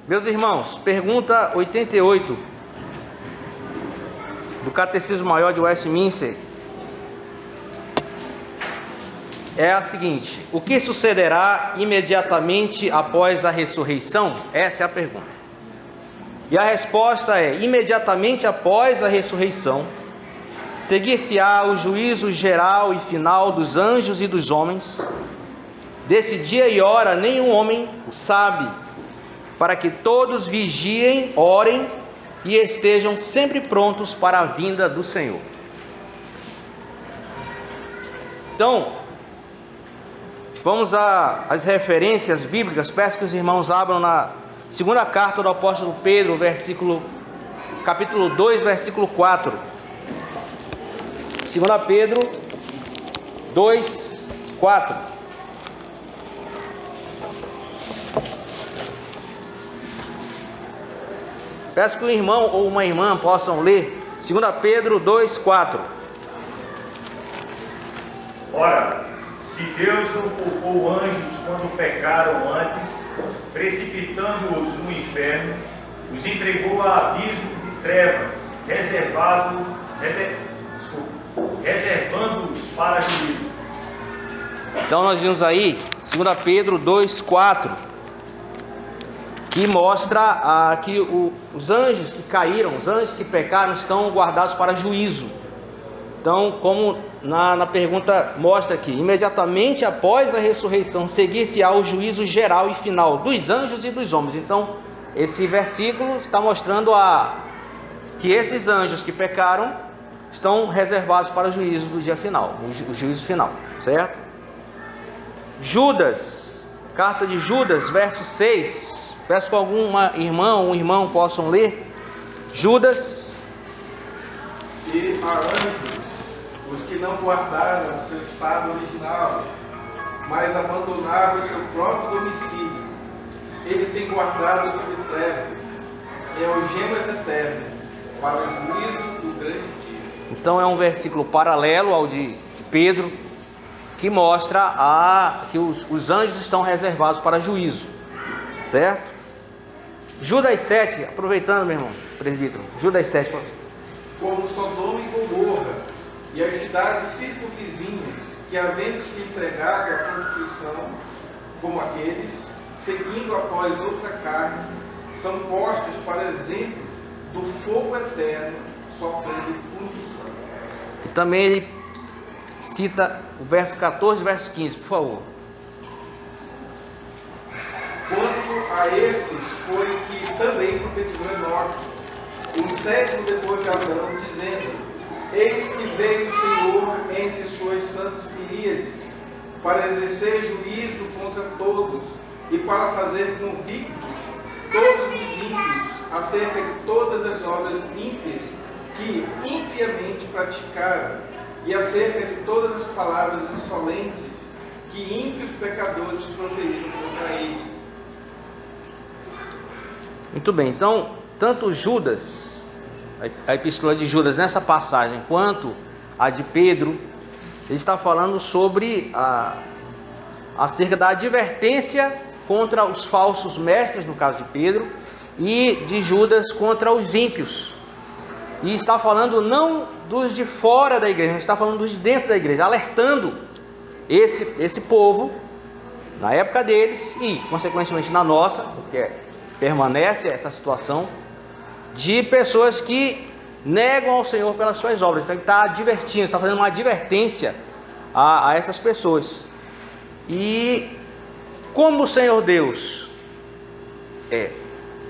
Meus irmãos, pergunta 88 do Catecismo Maior de Westminster é a seguinte: o que sucederá imediatamente após a ressurreição? Essa é a pergunta. E a resposta é: imediatamente após a ressurreição, seguir-se-á o juízo geral e final dos anjos e dos homens. Desse dia e hora nenhum homem o sabe, para que todos vigiem, orem e estejam sempre prontos para a vinda do Senhor. Então, vamos às referências bíblicas. Peço que os irmãos abram na segunda carta do apóstolo Pedro, capítulo 2, versículo 4. 2 Pedro 2, 4. Peço que um irmão ou uma irmã possam ler 2 Pedro 2, 4. Ora, se Deus não poupou anjos quando pecaram antes, precipitando-os no inferno, os entregou a abismo de trevas, reservando-os para juízo. Então nós vimos aí 2 Pedro 2, 4, que mostra que os anjos que caíram, os anjos que pecaram, estão guardados para juízo. Então, como na pergunta mostra aqui, imediatamente após a ressurreição, seguir-se-á o juízo geral e final dos anjos e dos homens. Então, esse versículo está mostrando que esses anjos que pecaram estão reservados para o juízo do dia final, o juízo final, certo? Judas, carta de Judas, verso 6. Peço que alguma irmã ou um irmão possam ler. Judas. E a anjos, os que não guardaram seu estado original, mas abandonaram seu próprio domicílio, ele tem guardado sob trevas, em algemas eternas, para o juízo do grande dia. Então é um versículo paralelo ao de Pedro, que mostra que os anjos estão reservados para juízo, certo? Judas 7, aproveitando, meu irmão, presbítero, Judas 7. Como Sodoma e Gomorra, e as cidades circunvizinhas, que havendo se entregado à prostituição, como aqueles, seguindo após outra carne, são postas para exemplo do fogo eterno, sofrendo punição. E também ele cita o verso 14 e verso 15, por favor. Quanto a estes foi que também profetizou Enoque, o sétimo depois de Abraão, dizendo: eis que veio o Senhor entre suas santas miríades, para exercer juízo contra todos, e para fazer convictos todos os ímpios acerca de todas as obras ímpias que impiamente praticaram, e acerca de todas as palavras insolentes que ímpios pecadores proferiram contra ele. Muito bem, então, tanto Judas, a epístola de Judas nessa passagem, quanto a de Pedro, ele está falando sobre acerca da advertência contra os falsos mestres, no caso de Pedro, e de Judas contra os ímpios. E está falando não dos de fora da igreja, mas está falando dos de dentro da igreja, alertando esse povo, na época deles e, consequentemente, na nossa, porque permanece essa situação de pessoas que negam ao Senhor pelas suas obras. Então ele está advertindo, está fazendo uma advertência a essas pessoas. E como o Senhor Deus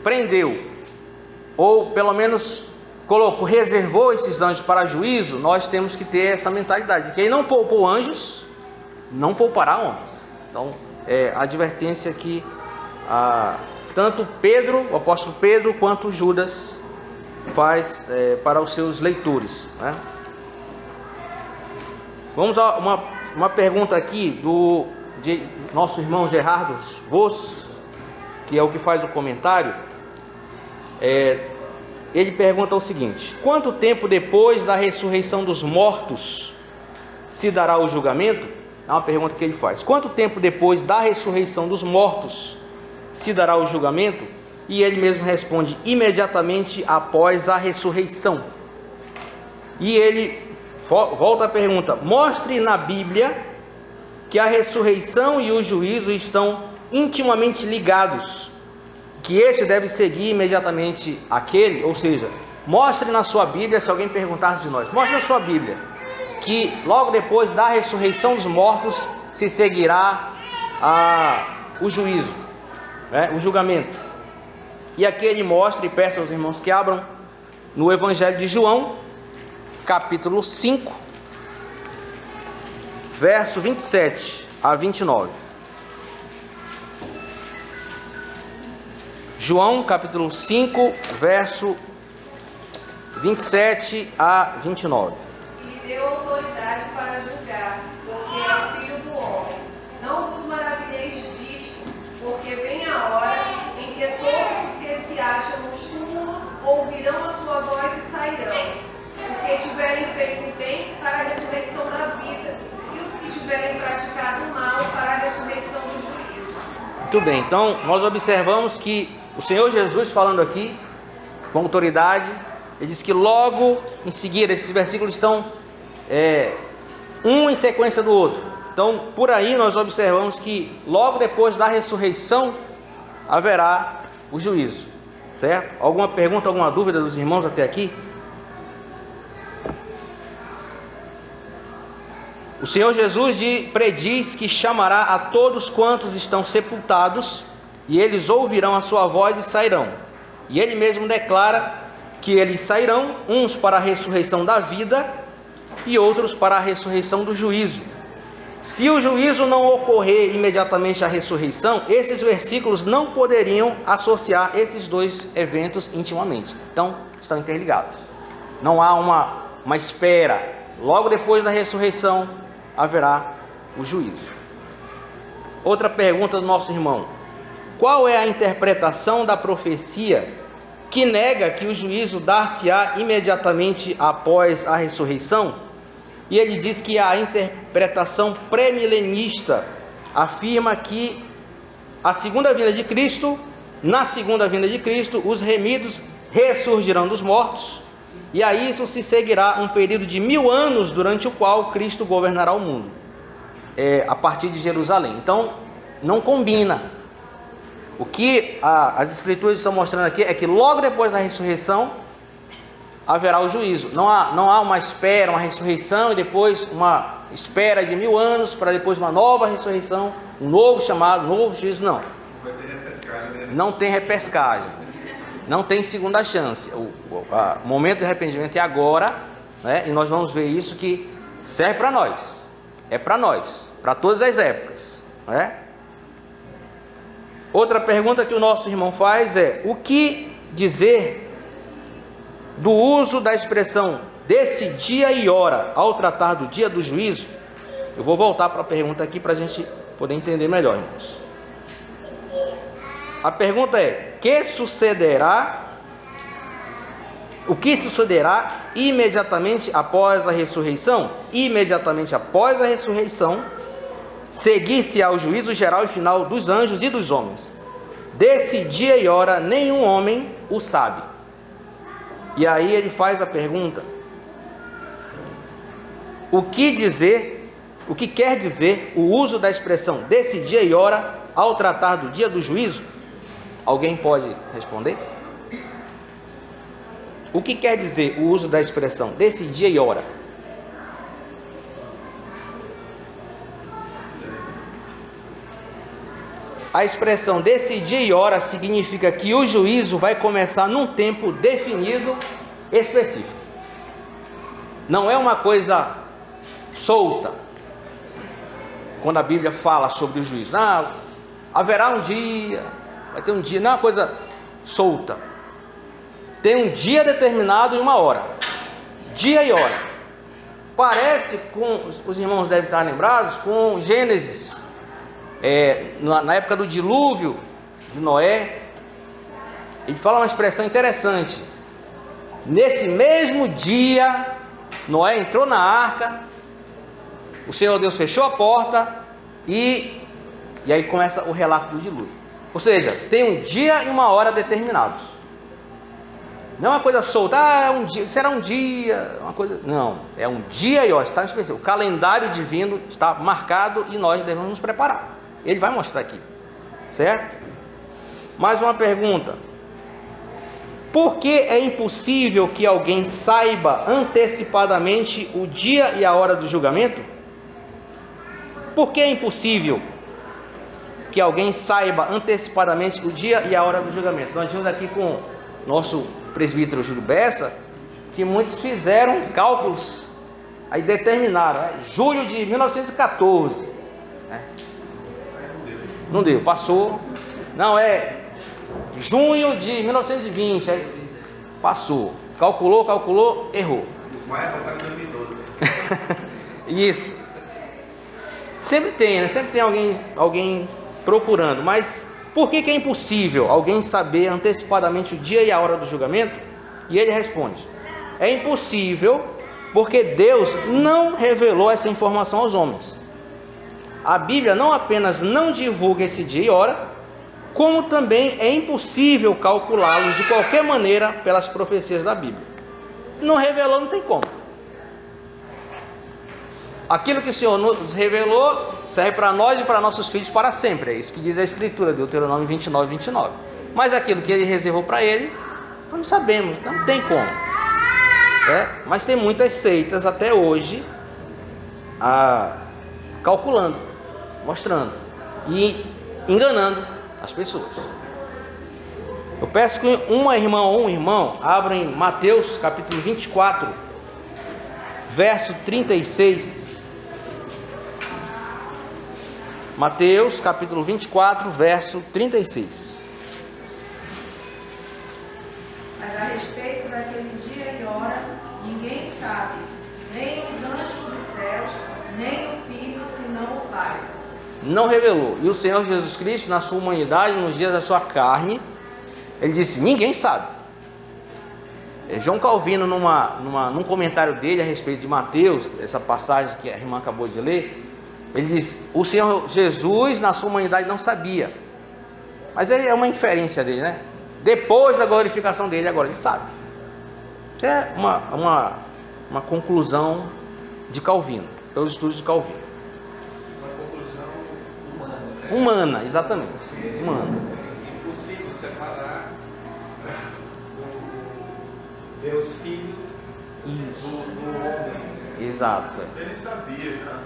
prendeu, ou pelo menos reservou esses anjos para juízo, nós temos que ter essa mentalidade de que ele não poupou anjos, não poupará homens. Então a advertência que tanto Pedro, o apóstolo Pedro, quanto Judas faz para os seus leitores, né? Vamos a uma pergunta aqui de nosso irmão Gerardo Voss, que é o que faz o comentário. Ele pergunta o seguinte: quanto tempo depois da ressurreição dos mortos se dará o julgamento? É uma pergunta que ele faz. Quanto tempo depois da ressurreição dos mortos se dará o julgamento? E ele mesmo responde: imediatamente após a ressurreição. E ele volta a pergunta: mostre na Bíblia que a ressurreição e o juízo estão intimamente ligados, que este deve seguir imediatamente aquele. Ou seja, mostre na sua Bíblia, se alguém perguntasse de nós, mostre na sua Bíblia que logo depois da ressurreição dos mortos se seguirá o juízo, o julgamento. E aqui ele mostra, e peço aos irmãos que abram no Evangelho de João, capítulo 5, verso 27 a 29. João, capítulo 5, verso 27 a 29. E deu autoridade para julgar, porque é o Filho do Homem. Não vos maravilheis disto, porque vem a hora em que todos os que se acham nos túmulos ouvirão a sua voz e sairão. Os que tiverem feito o bem, para a ressurreição da vida, e os que tiverem praticado o mal, para a ressurreição do juízo. Muito bem, então nós observamos que o Senhor Jesus, falando aqui com autoridade, ele diz que logo em seguida, esses versículos estão um em sequência do outro. Então, por aí nós observamos que logo depois da ressurreição haverá o juízo, certo? Alguma pergunta, alguma dúvida dos irmãos até aqui? O Senhor Jesus prediz que chamará a todos quantos estão sepultados, e eles ouvirão a sua voz e sairão. E ele mesmo declara que eles sairão, uns para a ressurreição da vida e outros para a ressurreição do juízo. Se o juízo não ocorrer imediatamente à ressurreição, esses versículos não poderiam associar esses dois eventos intimamente. Então, estão interligados. Não há uma espera. Logo depois da ressurreição haverá o juízo. Outra pergunta do nosso irmão: qual é a interpretação da profecia que nega que o juízo dar-se-á imediatamente após a ressurreição? E ele diz que a interpretação pré-milenista afirma que a segunda vinda de Cristo, na segunda vinda de Cristo, os remidos ressurgirão dos mortos, e a isso se seguirá um período de 1000 anos, durante o qual Cristo governará o mundo, a partir de Jerusalém. Então, não combina. O que as Escrituras estão mostrando aqui é que logo depois da ressurreição haverá o juízo. Não há uma espera, uma ressurreição e depois uma espera de 1000 anos para depois uma nova ressurreição, um novo chamado, um novo juízo. Não. Não tem repescagem. Não tem segunda chance. O momento de arrependimento é agora, né? E nós vamos ver isso, que serve para nós. É para nós, para todas as épocas, né? Outra pergunta que o nosso irmão faz é: o que dizer do uso da expressão desse dia e hora ao tratar do dia do juízo? Eu vou voltar para a pergunta aqui para a gente poder entender melhor, irmãos. A pergunta é: o que sucederá imediatamente após a ressurreição? Imediatamente após a ressurreição, seguir-se ao juízo geral e final dos anjos e dos homens. Desse dia e hora nenhum homem o sabe. E aí ele faz a pergunta: o que quer dizer o uso da expressão desse dia e hora ao tratar do dia do juízo? Alguém pode responder? O que quer dizer o uso da expressão desse dia e hora? A expressão desse dia e hora significa que o juízo vai começar num tempo definido, específico. Não é uma coisa solta. Quando a Bíblia fala sobre o juízo, haverá um dia, vai ter um dia, não é uma coisa solta. Tem um dia determinado e uma hora. Dia e hora. Parece, com os irmãos devem estar lembrados, com Gênesis. Na época do dilúvio de Noé, ele fala uma expressão interessante: nesse mesmo dia Noé entrou na arca, o Senhor Deus fechou a porta e aí começa o relato do dilúvio. Ou seja, tem um dia e uma hora determinados. Não é uma coisa solta, é um dia, será um dia, uma coisa. Não, é um dia e hora, está específico. O calendário divino está marcado e nós devemos nos preparar. Ele vai mostrar aqui, certo? Mais uma pergunta. Por que é impossível que alguém saiba antecipadamente o dia e a hora do julgamento? Por que é impossível que alguém saiba antecipadamente o dia e a hora do julgamento? Nós vimos aqui com nosso presbítero Júlio Bessa que muitos fizeram cálculos, aí determinaram, julho de 1914, né? Não deu, passou. Não, é junho de 1920, aí passou. Calculou, errou. Isso. Sempre tem, né? Sempre tem alguém procurando, mas por que é impossível alguém saber antecipadamente o dia e a hora do julgamento? E ele responde: é impossível porque Deus não revelou essa informação aos homens. A Bíblia não apenas não divulga esse dia e hora, como também é impossível calculá-los de qualquer maneira pelas profecias da Bíblia. Não revelou, não tem como. Aquilo que o Senhor nos revelou serve para nós e para nossos filhos para sempre. É isso que diz a Escritura, Deuteronômio 29, 29. Mas aquilo que Ele reservou para Ele, nós não sabemos, não tem como. Mas tem muitas seitas até hoje calculando, mostrando e enganando as pessoas. Eu peço que uma irmã ou um irmão abram em Mateus capítulo 24, verso 36. Mateus capítulo 24, verso 36. Mas a respeito daquele dia e hora, ninguém sabe, nem os anjos dos céus, nem o Filho, senão o Pai. Não revelou. E o Senhor Jesus Cristo, na sua humanidade, nos dias da sua carne, Ele disse: ninguém sabe. João Calvino, num comentário dele a respeito de Mateus, essa passagem que a irmã acabou de ler, ele diz: o Senhor Jesus na sua humanidade não sabia. Mas é uma inferência dele, né? Depois da glorificação dele, agora ele sabe. Isso é uma conclusão de Calvino, pelos estudos de Calvino. Uma conclusão humana, né? Humana, exatamente. Humana. É impossível separar, né, o Deus Filho do homem. Né? Exato. Ele sabia, né?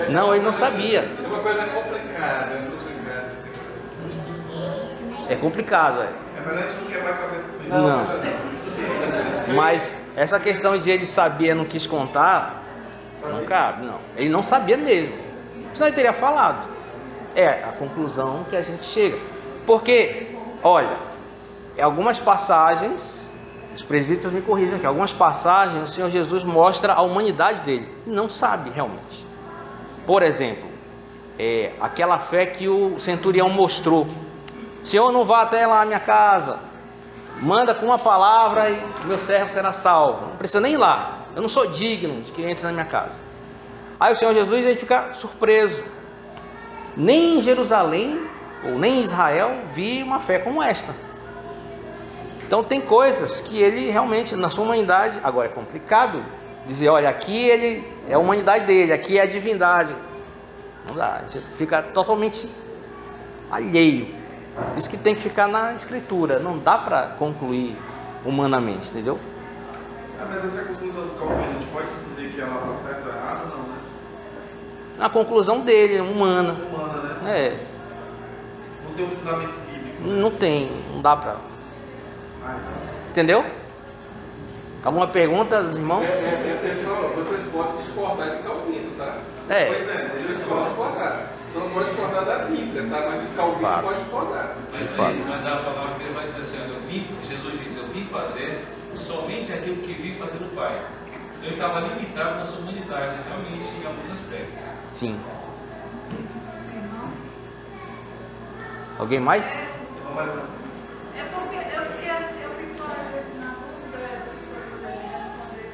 Não, ele não sabia. É uma coisa complicada, É complicado, É melhor a gente não quebrar a cabeça com isso. Não. Mas essa questão de ele sabia e não quis contar, não cabe, não. Ele não sabia mesmo. Senão ele teria falado. É a conclusão que a gente chega. Porque, olha, em algumas passagens, os presbíteros me corrigem aqui, algumas passagens o Senhor Jesus mostra a humanidade dele. E não sabe realmente. Por exemplo, aquela fé que o centurião mostrou. Senhor, não vá até lá à minha casa. Manda com uma palavra e meu servo será salvo. Não precisa nem ir lá. Eu não sou digno de que entre na minha casa. Aí o Senhor Jesus ele fica surpreso. Nem em Jerusalém ou nem em Israel vi uma fé como esta. Então tem coisas que ele realmente na sua humanidade, agora é complicado dizer, olha, aqui ele é a humanidade dele, aqui é a divindade. Não dá, você fica totalmente alheio. Isso que tem que ficar na Escritura, não dá para concluir humanamente, entendeu? Mas essa conclusão do Calvino, a gente pode dizer que ela está certa ou errada, não, né? Na conclusão dele, humana. Humana, né? Não tem um fundamento bíblico. Não tem, não dá para. Entendeu? Alguma pergunta dos irmãos? Pessoal, vocês podem discordar de Calvino, tá? Pois é, vocês podem discordar. Você não pode discordar da Bíblia, tá? Mas de Calvino pode discordar. Mas a palavra dele vai dizer assim: Jesus diz, eu vim fazer somente aquilo que vim fazer o Pai. Então ele estava limitado na sua humanidade, realmente, em alguns aspectos. Sim. Alguém mais? É porque eu fico às vezes na dúvida se você poderia responder.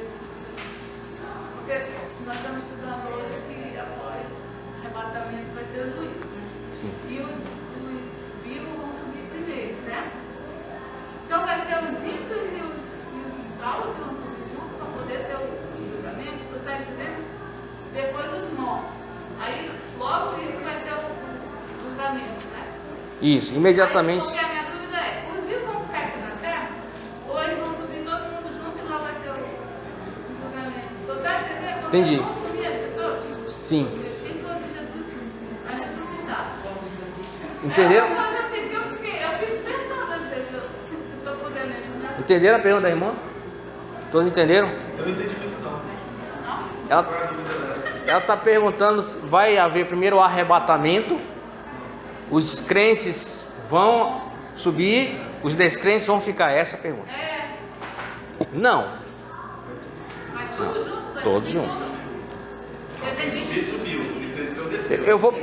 Porque nós estamos estudando hoje que Sim. E os vivos vão subir primeiro, certo? Então vai ser os ímpios e os salvos que vão subir juntos para poder ter o julgamento, tu está entendendo? Depois os mortos. Aí logo isso vai ter o julgamento, né? Isso, imediatamente. Aí, porque a minha dúvida é, os vivos vão ficar aqui na terra? Ou eles vão subir todo mundo junto e lá vai ter o julgamento? Tu está entendendo? Porque Entendi. vão subir as pessoas? Sim. Tem todos Jesus vai ressuscitar. Entenderam? Eu fico pensando às vezes, se o senhor puder me ajudar. Entenderam a pergunta da irmã? Todos entenderam? Eu não entendi muito não. Ela Qual é a dúvida dela? está perguntando se vai haver primeiro o arrebatamento, os crentes vão subir, os descrentes vão ficar. Essa é a pergunta. Não, Mas tudo junto, né? todos juntos. Eu entendi. Ele subiu, ele desceu. Eu vou.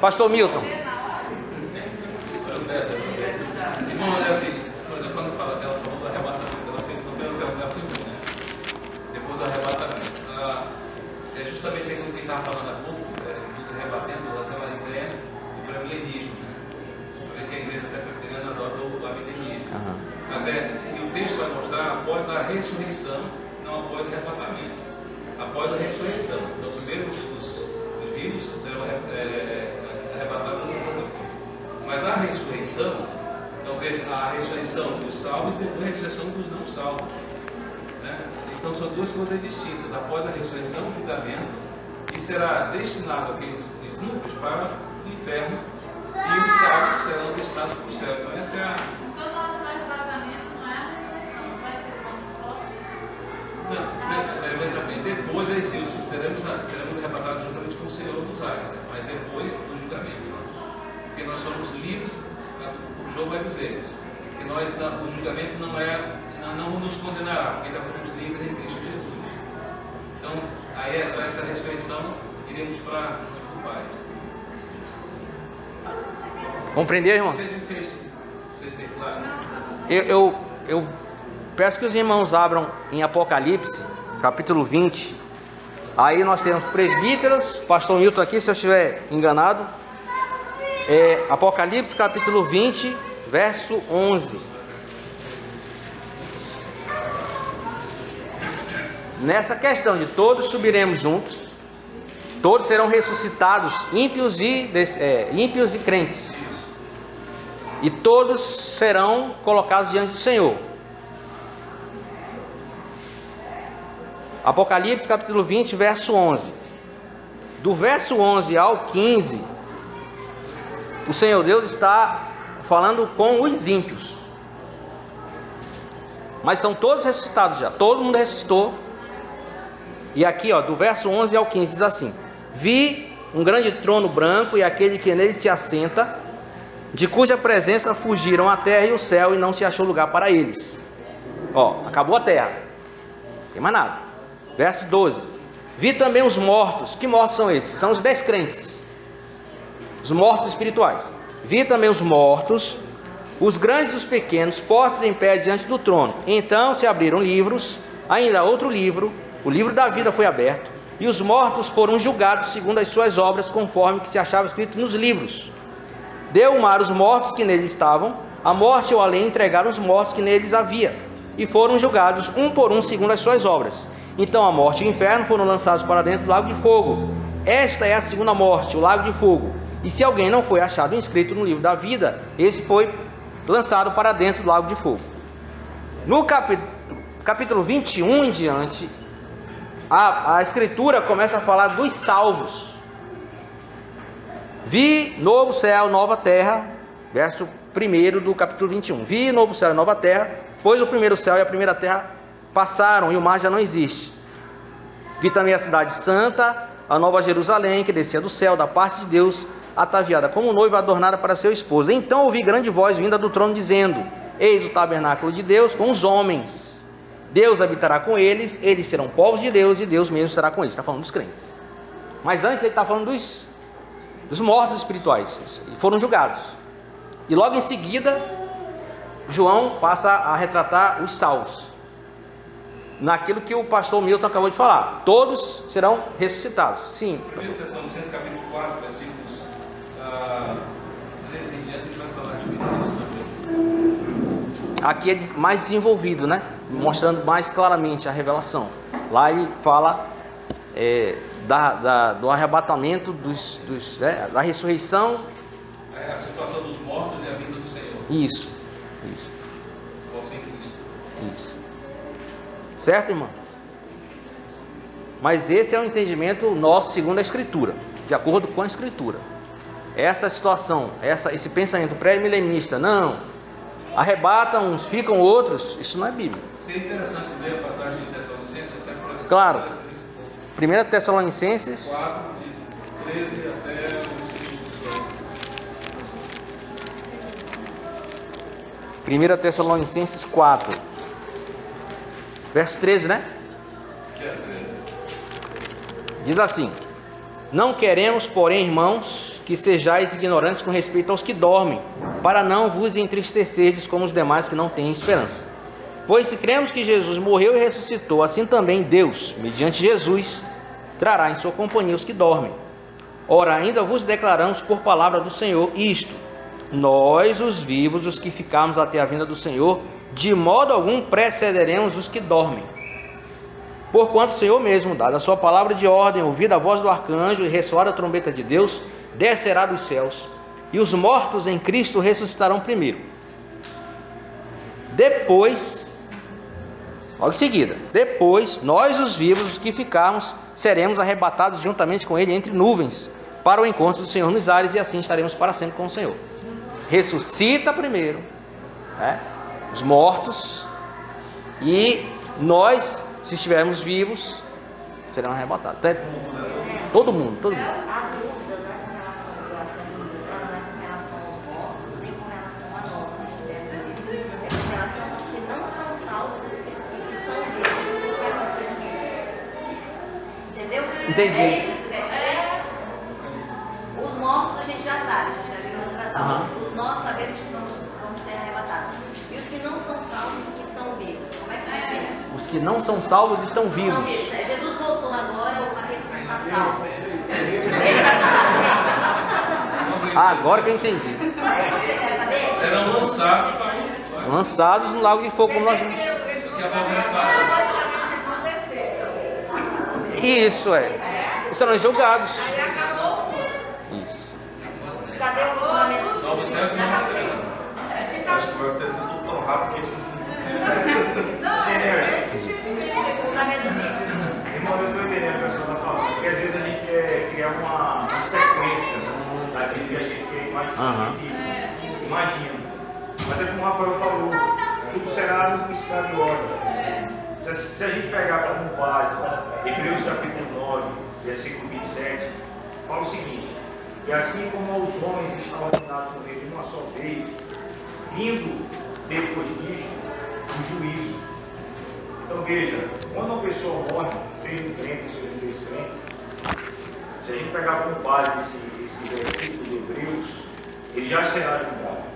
Pastor Milton. Irmão, é assim, por exemplo, quando ela falou do arrebatamento, ela fez uma pergunta, ela fez né? Depois do arrebatamento. É justamente aquilo que ele estava falando há pouco, nos rebatendo aquela ideia do premilenismo, né? Por isso que a igreja está pretendendo adota o amilenismo. Mas e o texto vai mostrar após a ressurreição, não após o arrebatamento. Após a ressurreição. Então, primeiro os vivos serão arrebatados no corpo. Mas a ressurreição, então veja, a ressurreição dos salvos e depois a ressurreição dos não salvos. Né? Então são duas coisas distintas. Após a ressurreição, o julgamento, e será destinado aqueles ímpios para o inferno, e os salvos serão destinados para o céu. Então essa é a. Então, na hora do arrebatamento, não é a ressurreição, não vai ter como Veja bem, depois aí sim, seremos arrebatados juntamente com o Senhor dos ares, né? Mas depois do julgamento. Porque nós somos livres, o João vai dizer que nós, o julgamento não nos condenará, porque já fomos livres em Cristo Jesus. Então, aí é só essa ressurreição, iremos para o Pai. Compreendeu, irmão? Não sei se fez ser claro. Eu peço que os irmãos abram em Apocalipse, capítulo 20. Aí nós temos presbíteros, pastor Milton aqui, se eu estiver enganado. Apocalipse, capítulo 20, verso 11. Nessa questão de todos subiremos juntos, todos serão ressuscitados, ímpios e crentes. E todos serão colocados diante do Senhor. Apocalipse capítulo 20, verso 11. Do verso 11 ao 15, o Senhor Deus está falando com os ímpios. Mas são todos ressuscitados já, todo mundo ressuscitou. E aqui, do verso 11 ao 15 diz assim: vi um grande trono branco e aquele que nele se assenta, de cuja presença fugiram a terra e o céu, e não se achou lugar para eles. Acabou a terra, não tem mais nada. Verso 12: vi também os mortos. Que mortos são esses? São os descrentes, os mortos espirituais. Vi também os mortos, os grandes e os pequenos, postos em pé diante do trono. Então se abriram livros, ainda outro livro, o livro da vida foi aberto, e os mortos foram julgados segundo as suas obras, conforme que se achava escrito nos livros. Deu o mar os mortos que neles estavam, a morte e o além entregaram os mortos que neles havia, e foram julgados um por um segundo as suas obras. Então a morte e o inferno foram lançados para dentro do lago de fogo. Esta é a segunda morte, o lago de fogo. E se alguém não foi achado inscrito no livro da vida, esse foi lançado para dentro do lago de fogo. No capítulo 21 em diante, a escritura começa a falar dos salvos. Vi novo céu, nova terra, verso 1 do capítulo 21. Vi novo céu e nova terra, pois o primeiro céu e a primeira terra passaram e o mar já não existe. Vi também a cidade santa, a nova Jerusalém, que descia do céu, da parte de Deus, ataviada como noiva, adornada para seu esposo. Então ouvi grande voz vinda do trono, dizendo: eis o tabernáculo de Deus com os homens. Deus habitará com eles, eles serão povos de Deus, e Deus mesmo será com eles. Está falando dos crentes. Mas antes ele está falando dos mortos espirituais, foram julgados. E logo em seguida, João passa a retratar os salvos. naquilo que o pastor Milton acabou de falar. Todos serão ressuscitados. Sim. 1 Tessalonicenses capítulo 4, versículos 13 em diante, a gente vai falar de isso também. Aqui é mais desenvolvido, né? Mostrando mais claramente a revelação. Lá ele fala do arrebatamento, da ressurreição. A situação dos mortos e a vinda do Senhor. Isso. Sem Cristo. Isso. Certo, irmão? Mas esse é o entendimento nosso segundo a Escritura, de acordo com a Escritura. Essa situação, esse pensamento pré-milenista, não, arrebata uns, ficam outros, isso não é Bíblia. Seria interessante ler a passagem de Tessalonicenses até para... Claro. 1 Tessalonicenses 4, de 13 até o versículo 18. 1 Tessalonicenses 4, verso 13, né? Diz assim: não queremos, porém, irmãos, que sejais ignorantes com respeito aos que dormem, para não vos entristecerdes como os demais que não têm esperança. Pois se cremos que Jesus morreu e ressuscitou, assim também Deus, mediante Jesus, trará em sua companhia os que dormem. Ora, ainda vos declaramos por palavra do Senhor isto: nós, os vivos, os que ficarmos até a vinda do Senhor, de modo algum precederemos os que dormem. Porquanto o Senhor mesmo, dada a sua palavra de ordem, ouvida a voz do arcanjo e ressoada a trombeta de Deus, descerá dos céus, e os mortos em Cristo ressuscitarão primeiro. Depois, logo em seguida, depois, nós, os vivos, os que ficarmos, seremos arrebatados juntamente com ele entre nuvens, para o encontro do Senhor nos ares, e assim estaremos para sempre com o Senhor. Ressuscita primeiro, né, os mortos, e nós, se estivermos vivos, seremos arrebatados. Todo mundo. A dúvida não é com relação, eu acho que a dúvida não é com relação aos mortos, nem com relação a nós, se estivermos vivos. É com relação aos que não são salvos e que estão vivos, o que aconteceu com eles. Entendeu? Entendi. É isso que tu quer saber? Os mortos a gente já sabe, a gente já viu no casal. Nós sabemos que vamos ser arrebatados. E os que não são salvos e que estão vivos, como é que vai ser? Os que não são salvos estão vivos. Jesus voltou agora, o marido não está salvo. Agora que eu entendi. Você quer saber? Serão Lançados no lago de fogo, como nós vimos. Daqui a pouco ele fala. Isso serão julgados. Isso. Cadê o fundamento? Salvo certo, não é. Acho que vai ter sido tudo tão rápido que a gente Irmão, eu estou entendendo o que a senhora está falando, porque às vezes a gente quer criar uma sequência daquilo que a gente quer imaginar. Imagina. Mas é como o Rafael falou, tudo será no piscar de olhos. Se a gente pegar como base Hebreus capítulo 9, versículo 27, fala o seguinte: e assim como aos homens está ordenado morrer de uma só vez, vindo depois disto o juízo. Então veja, quando uma pessoa morre, seja um crente ou seja um descrente, se a gente pegar como base esse versículo de Hebreus, ele já será julgado.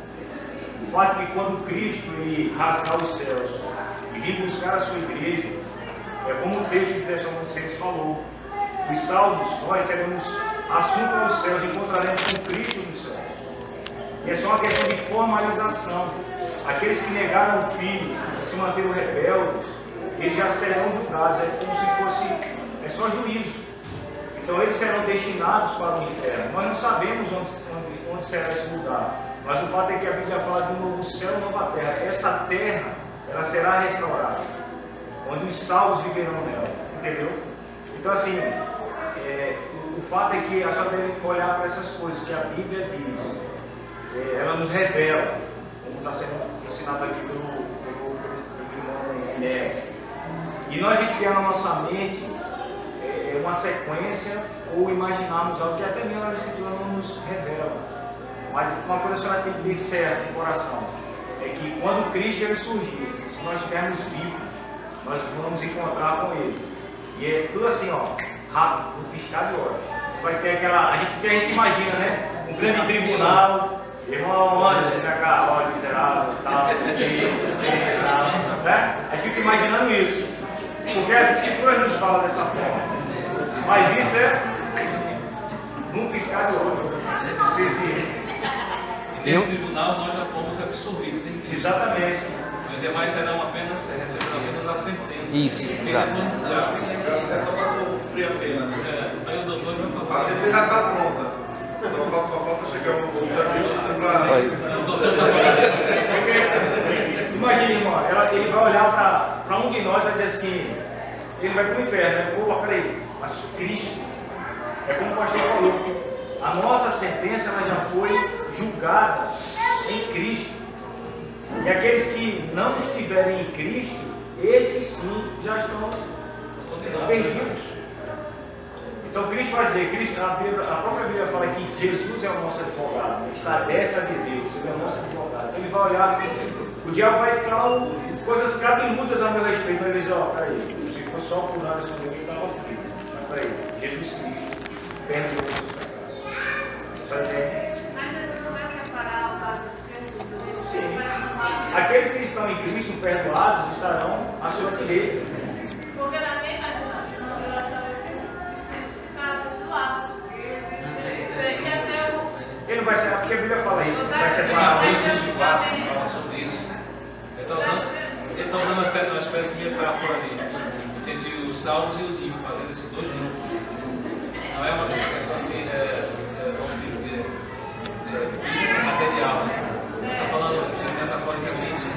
O fato de que quando Cristo ele rasgar os céus e vir buscar a sua igreja, é como o texto de Tessalonicenses falou: os salvos, nós seremos assuntos aos céus e encontraremos com Cristo nos céus. E é só uma questão de formalização. Aqueles que negaram o Filho e se manteram rebeldes, eles já serão julgados. É como se fosse, é só juízo. Então eles serão destinados para o inferno. Nós não sabemos onde será esse lugar, mas o fato é que a Bíblia fala de um novo céu e uma nova terra. Essa terra, ela será restaurada, onde os salvos viverão nela. Entendeu? Então assim, o fato é que a senhora deve olhar para essas coisas que a Bíblia diz. Ela nos revela, como está sendo ensinado aqui pelo irmão Inés. E nós a gente criar na nossa mente uma sequência ou imaginarmos algo que até mesmo a Escritura não nos revela. Mas uma coisa a senhora tem que ter certo no coração, é que quando Cristo ele surgir, se nós estivermos vivos, nós vamos encontrar com Ele. E é tudo assim, ó, rápido, no piscar de olhos. Vai ter aquela, a gente imagina, né? Um grande tribunal. Irmão, antes da cá, ó, miserável, tal, né? A gente fica imaginando isso. Porque as escrituras nos falam dessa forma. Mas isso é num piscar de olho. E nesse tribunal nós já fomos absorvidos em Cristo. Exatamente. Os demais serão apenas a sentença. Isso, exato. É só para cumprir a pena. Né? Aí o doutor vai falar. A sentença já está pronta. Só falta chegar um justiça para. O doutor vai falar. Imagina, irmão, ele vai olhar para um de nós e vai dizer assim, ele vai para o inferno, né? Pô, peraí, mas Cristo, é como o pastor falou, a nossa sentença ela já foi julgada em Cristo. E aqueles que não estiverem em Cristo, esses sim já estão perdidos. Então Cristo vai dizer, a própria Bíblia fala que Jesus é o nosso advogado, ele está à destra de Deus, ele é o nosso advogado. Então ele vai olhar, o diabo vai falar coisas cabeludas a meu respeito, ele vai dizer, ó, peraí, se for só por nada essa noite eu estava frio. Mas peraí, Jesus Cristo perdoou os seus pecados. Sabe bem? Mas Jesus não vai separar o lado esquerdo. Sim. Aqueles que estão em Cristo perdoados estarão à sua direita. Porque na minha imaginação eu achava que Cristo ficava desse lado esquerdo. Ele não vai ser, porque a Bíblia fala isso, não vai Tem separar Mateus os 24 que fala sobre isso. Eles estão usando uma espécie de metáfora ali. Entre os salvos e os ímpios, fazendo esses dois grupos. Não é uma questão assim, vamos dizer, material. Está falando metaforicamente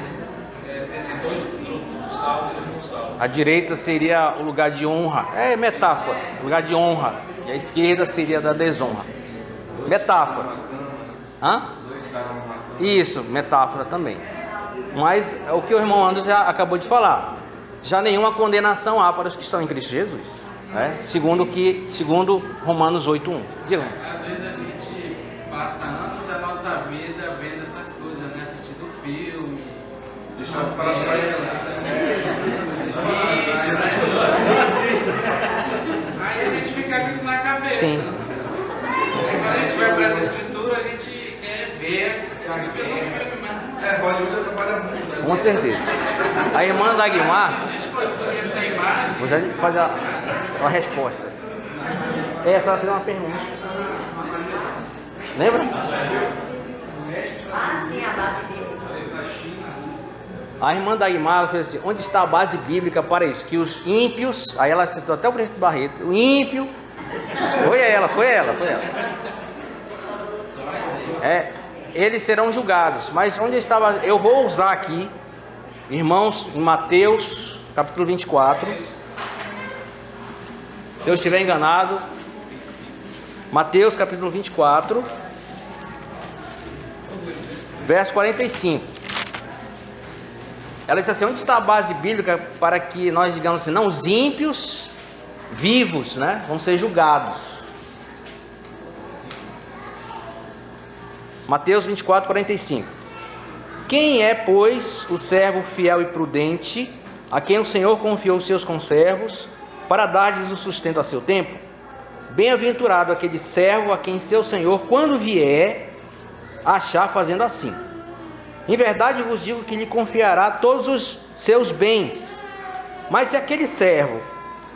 desses dois grupos, os salvos e os não salvos. A direita seria o lugar de honra, é metáfora, lugar de honra. E a esquerda seria da desonra. Metáfora. Hã? Isso, metáfora também. Mas o que o irmão Anderson já acabou de falar, já nenhuma condenação há para os que estão em Cristo Jesus, né? Segundo Romanos 8:1. Diga. Às vezes a gente passa anos da nossa vida vendo essas coisas, né? Assistindo filme, Deixando para trás. Aí a gente fica com isso na cabeça. Sim. Quando a gente vai para as escrituras, a gente quer ver, a gente vê no filme, mas Hollywood atrapalha muito. Né? Com certeza. A irmã Dagmar, desconstruir essa imagem. vou já fazer só a resposta. Só fazer uma pergunta. Lembra? Ah, sim, a base bíblica. A irmã Dagmar ela fez assim: onde está a base bíblica para isso? Que os ímpios, aí ela citou até o Presidente Barreto, o ímpio, foi ela. Eles serão julgados. Mas onde estava? Eu vou usar aqui, irmãos, em Mateus, capítulo 24. Se eu estiver enganado, Mateus, capítulo 24, verso 45. Ela disse assim: onde está a base bíblica para que nós digamos assim, não, os ímpios vivos, né, vão ser julgados? Mateus 24, 45. Quem é, pois, o servo fiel e prudente, a quem o Senhor confiou os seus conservos, para dar-lhes o sustento a seu tempo? Bem-aventurado aquele servo a quem seu Senhor, quando vier, achar fazendo assim. Em verdade vos digo que lhe confiará todos os seus bens. Mas se aquele servo,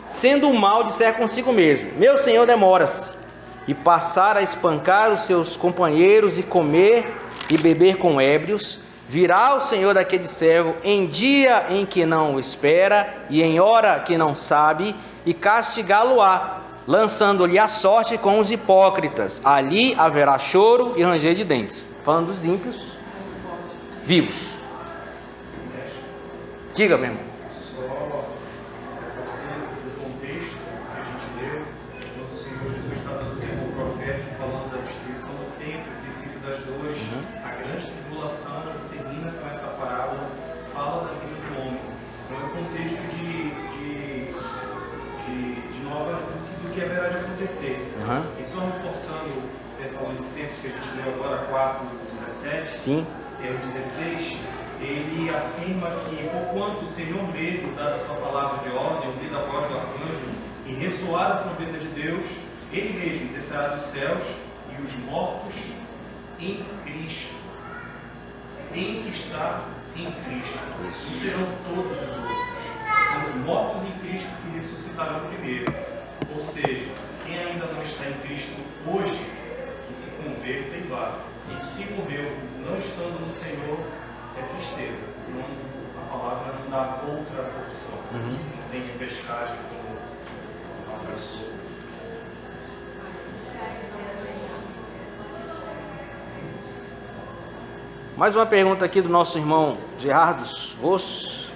sendo mau, disser consigo mesmo: meu senhor demora-se, e passar a espancar os seus companheiros e comer e beber com ébrios, virá o senhor daquele servo em dia em que não o espera e em hora que não sabe, e castigá-lo-á, lançando-lhe a sorte com os hipócritas. Ali haverá choro e ranger de dentes. Falando dos ímpios vivos. Diga, meu irmão. Só reforçando o contexto que a gente leu, quando o Senhor Jesus está dando o sermão profético, falando da destruição do templo, o princípio das dores, a grande tribulação termina com essa parábola, fala da vida do homem. Então é o contexto de nova, do que haverá de acontecer. E só reforçando Tessalonicenses, que a gente leu agora, 4:17. Sim. O 16, ele afirma que, porquanto o Senhor mesmo, dada a sua palavra de ordem, ouvida a voz do arcanjo, e ressoar a trombeta de Deus, ele mesmo descerá dos céus, e os mortos em Cristo, em que está em Cristo, e serão todos os outros, são são os mortos em Cristo que ressuscitarão primeiro. Ou seja, quem ainda não está em Cristo hoje, que se converta e vá. E se morreu não estando no Senhor, é tristeza. A palavra não dá outra opção. Não tem repescagem como a pessoa. Mais uma pergunta aqui do nosso irmão Gerardo Voss.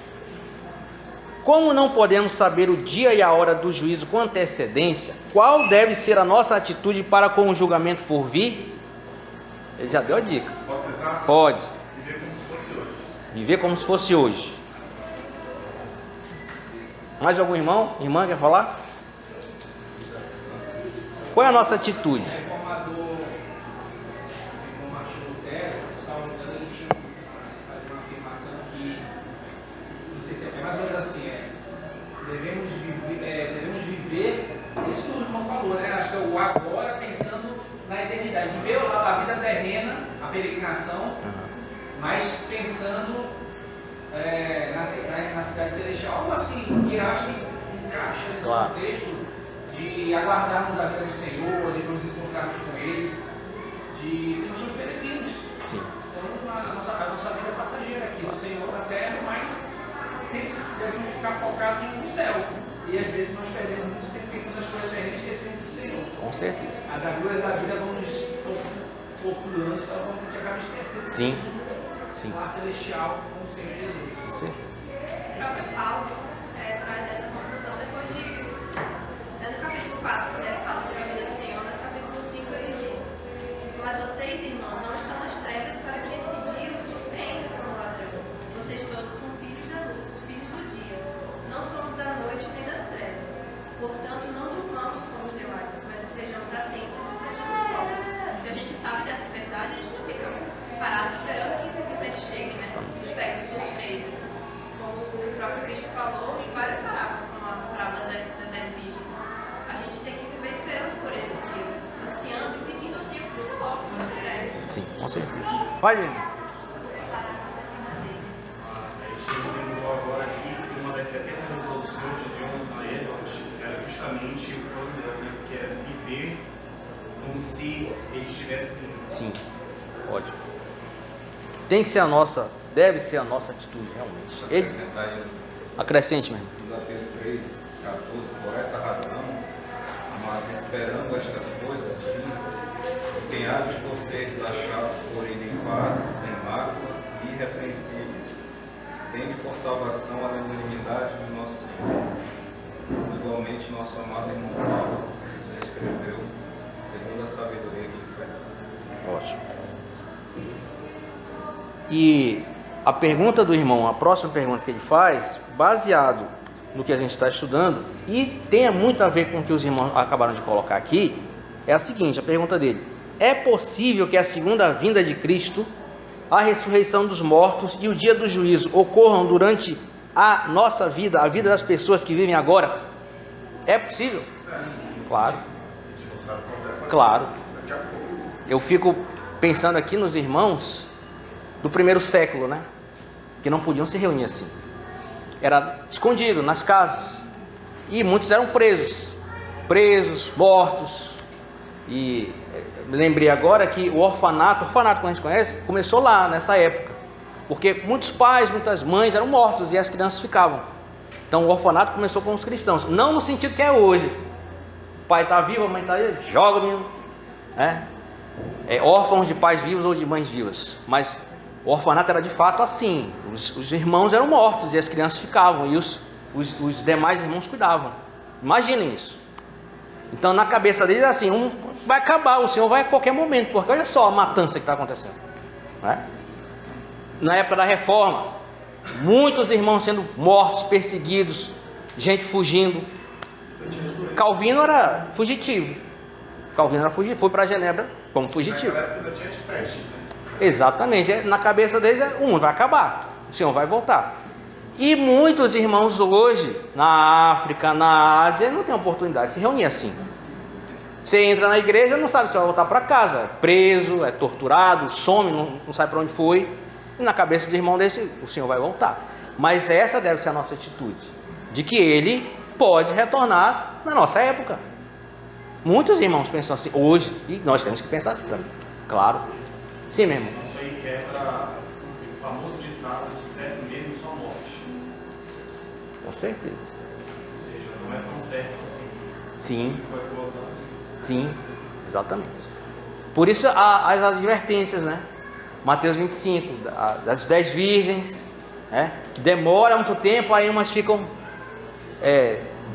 Como não podemos saber o dia e a hora do juízo com antecedência, qual deve ser a nossa atitude para com o julgamento por vir? Ele já deu a dica. Posso tentar? Pode. Viver como se fosse hoje. Viver como se fosse hoje. Mais algum irmão? Irmã quer falar? Qual é a nossa atitude? Devemos viver isso que o irmão falou, né? Acho que é o agora pensando na eternidade. Viver a vida terrena, a peregrinação, mas pensando na cidade celestial. Algo assim, que acho que encaixa nesse contexto de aguardarmos a vida do Senhor, de nos encontrarmos com Ele, de nós somos peregrinos. Sim. Então, a nossa vida é passageira aqui do Senhor na terra, mas sempre devemos ficar focados no céu. E às vezes nós perdemos muito tempo pensando nas coisas terrenas e esquecemos do Senhor. Com certeza. As agulhas da vida vão nos populando, então a gente acaba esquecendo. Sim. Sim. O lar celestial com o Senhor Jesus. Com certeza. O próprio Paulo traz essa conclusão depois de. No capítulo 4, ele fala sobre a vida do Senhor, no capítulo 5 ele diz: Mas vocês, irmãos, não estão nas trevas para que esse dia os surpreenda como ladrão. Vocês todos são filhos da luz, filhos do dia. Não somos da noite nem das trevas. Portanto, não durmamos como os demais, mas estejamos atentos e sejamos sóbrios. Se a gente sabe dessa verdade, a gente não fica parado esperando que esse evento chegue, né? Nos pega de surpresa. Como o próprio Cristo falou em várias parábolas, como a parábola das 10 virgens. A gente tem que viver esperando por esse dia, ansiando e pedindo ao Senhor que seja logo, seja breve. Sim, com certeza. Vai, Lino. A gente lembrou agora aqui que uma das 70 resoluções de John Edwards era justamente o programa, né? Que era viver como se ele estivesse vivo. Sim, ótimo. Tem que ser a nossa, deve ser a nossa atitude, realmente. Ele... Acrescente mesmo. 2 Pedro 3, 14, por essa razão, mas esperando estas coisas, empenhados por seres achados por ele em paz, sem mácula e irrepreensíveis, tende por salvação a longanimidade do nosso Senhor. Igualmente, nosso amado irmão Paulo escreveu, segundo a sabedoria que lhe foi dada. Ótimo. E a pergunta do irmão, a próxima pergunta que ele faz, baseado no que a gente está estudando, e tem muito a ver com o que os irmãos acabaram de colocar aqui, é a seguinte, a pergunta dele: é possível que a segunda vinda de Cristo, a ressurreição dos mortos e o dia do juízo ocorram durante a nossa vida, a vida das pessoas que vivem agora? É possível? Claro. Claro. Eu fico pensando aqui nos irmãos do primeiro século, né? Que não podiam se reunir assim. Era escondido nas casas. E muitos eram presos, mortos. E me lembrei agora que o orfanato como a gente conhece, começou lá nessa época. Porque muitos pais, muitas mães eram mortos e as crianças ficavam. Então o orfanato começou com os cristãos. Não no sentido que é hoje. O pai está vivo, a mãe está aí, joga o menino. Órfãos de pais vivos ou de mães vivas. Mas o orfanato era de fato assim. Os irmãos eram mortos e as crianças ficavam. E os demais irmãos cuidavam. Imaginem isso. Então na cabeça deles é assim, vai acabar, o Senhor vai a qualquer momento. Porque olha só a matança que está acontecendo. Na época da reforma, muitos irmãos sendo mortos, perseguidos, gente fugindo. Calvino era fugitivo. Foi para Genebra como fugitivo. Exatamente, na cabeça deles o mundo vai acabar, o Senhor vai voltar. E muitos irmãos hoje, na África, na Ásia, não tem oportunidade de se reunir assim. Você entra na igreja, não sabe se vai voltar para casa, é preso, é torturado, some, não sabe para onde foi. E na cabeça do irmão desse, o Senhor vai voltar. Mas essa deve ser a nossa atitude. de que ele pode retornar na nossa época. Muitos irmãos pensam assim hoje, e nós temos que pensar assim também, claro. Sim, meu irmão. Isso aí quebra o famoso ditado de certo mesmo só morte. Com certeza. Ou seja, não é tão certo assim. Sim. Sim, exatamente. Por isso as advertências, né? Mateus 25, das 10 virgens, né? Que demora muito tempo, aí umas ficam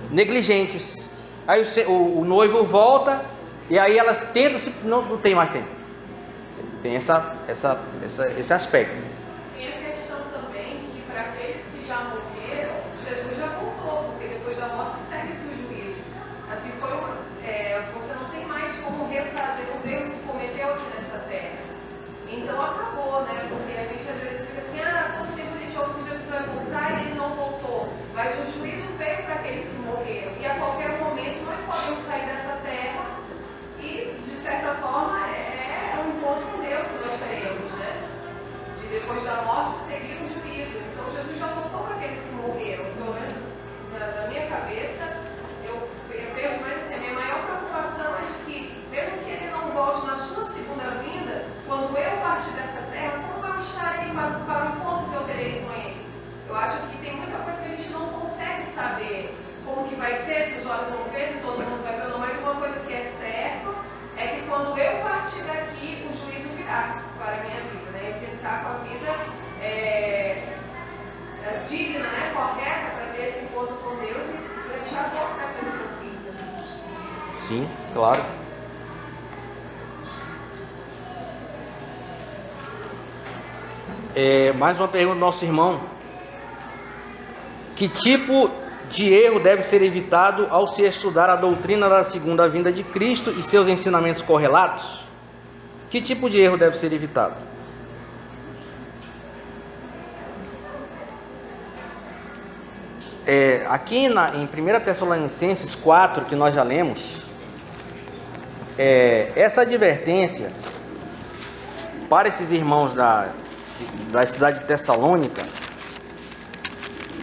negligentes. Aí o noivo volta e aí elas tentam, não tem mais tempo. Tem esse aspecto. Tem a questão também que para aqueles que já morreram, Jesus já voltou, porque depois da morte segue-se o juízo. Assim você não tem mais como refazer os erros que cometeu aqui nessa terra. Então acabou, né? Porque a gente às vezes fica assim, quanto tempo a gente ouve que Jesus vai voltar e ele não voltou. Mas o juízo veio para aqueles que morreram. E a qualquer momento nós podemos sair dessa terra e, de certa forma, é um encontro com Deus que nós teremos, né? De depois da morte seguir o juízo. Então Jesus já voltou para aqueles que morreram. Pelo menos na minha cabeça, eu penso mais assim, a minha maior preocupação é de que, mesmo que ele não volte na sua segunda vinda, quando eu partir dessa terra, como eu estarei para o encontro que eu terei com ele? Eu acho que tem muita coisa que a gente não consegue saber como que vai ser, se os olhos vão ver, se todo mundo vai ver ou não, mas uma coisa que é certo é que quando eu partir daqui, o juízo virá para a minha vida, né? Eu tentar com a vida digna, né? Correta, para ter esse encontro com Deus e deixar conta daquilo que eu fiz. Sim, claro. Mais uma pergunta do nosso irmão. Que tipo de erro deve ser evitado ao se estudar a doutrina da segunda vinda de Cristo e seus ensinamentos correlatos? Que tipo de erro deve ser evitado? Aqui em 1 Tessalonicenses 4, que nós já lemos, essa advertência para esses irmãos da cidade de Tessalônica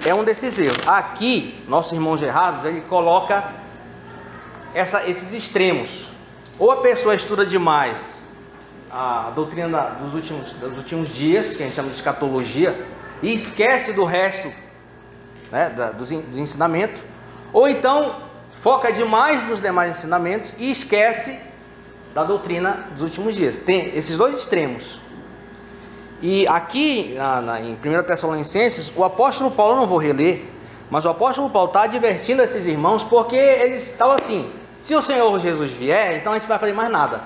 é um desses erros. Aqui, nosso irmão Gerardo, ele coloca esses extremos. Ou a pessoa estuda demais a doutrina dos últimos dias, que a gente chama de escatologia, e esquece do resto, né, do ensinamento, ou então foca demais nos demais ensinamentos e esquece da doutrina dos últimos dias. Tem esses dois extremos. E aqui em 1 Tessalonicenses, o apóstolo Paulo, eu não vou reler, mas o apóstolo Paulo está advertindo esses irmãos, porque eles estavam assim: se o Senhor Jesus vier, então a gente vai fazer mais nada.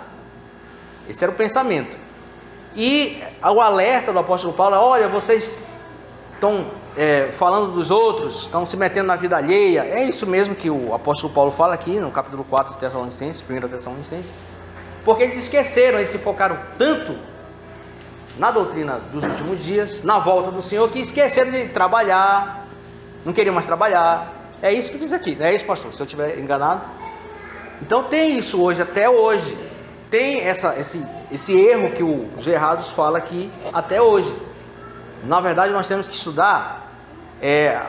Esse era o pensamento. E o alerta do apóstolo Paulo é: olha, vocês estão falando dos outros, estão se metendo na vida alheia. É isso mesmo que o apóstolo Paulo fala aqui no capítulo 4 de Tessalonicenses, 1 Tessalonicenses, porque eles esqueceram, eles se focaram tanto na doutrina dos últimos dias, na volta do Senhor, que esqueceram de trabalhar, não queriam mais trabalhar. É isso que diz aqui, é isso, pastor, se eu estiver enganado. Então tem isso hoje, até hoje, tem esse erro que o Gerardos fala aqui até hoje. Na verdade, nós temos que estudar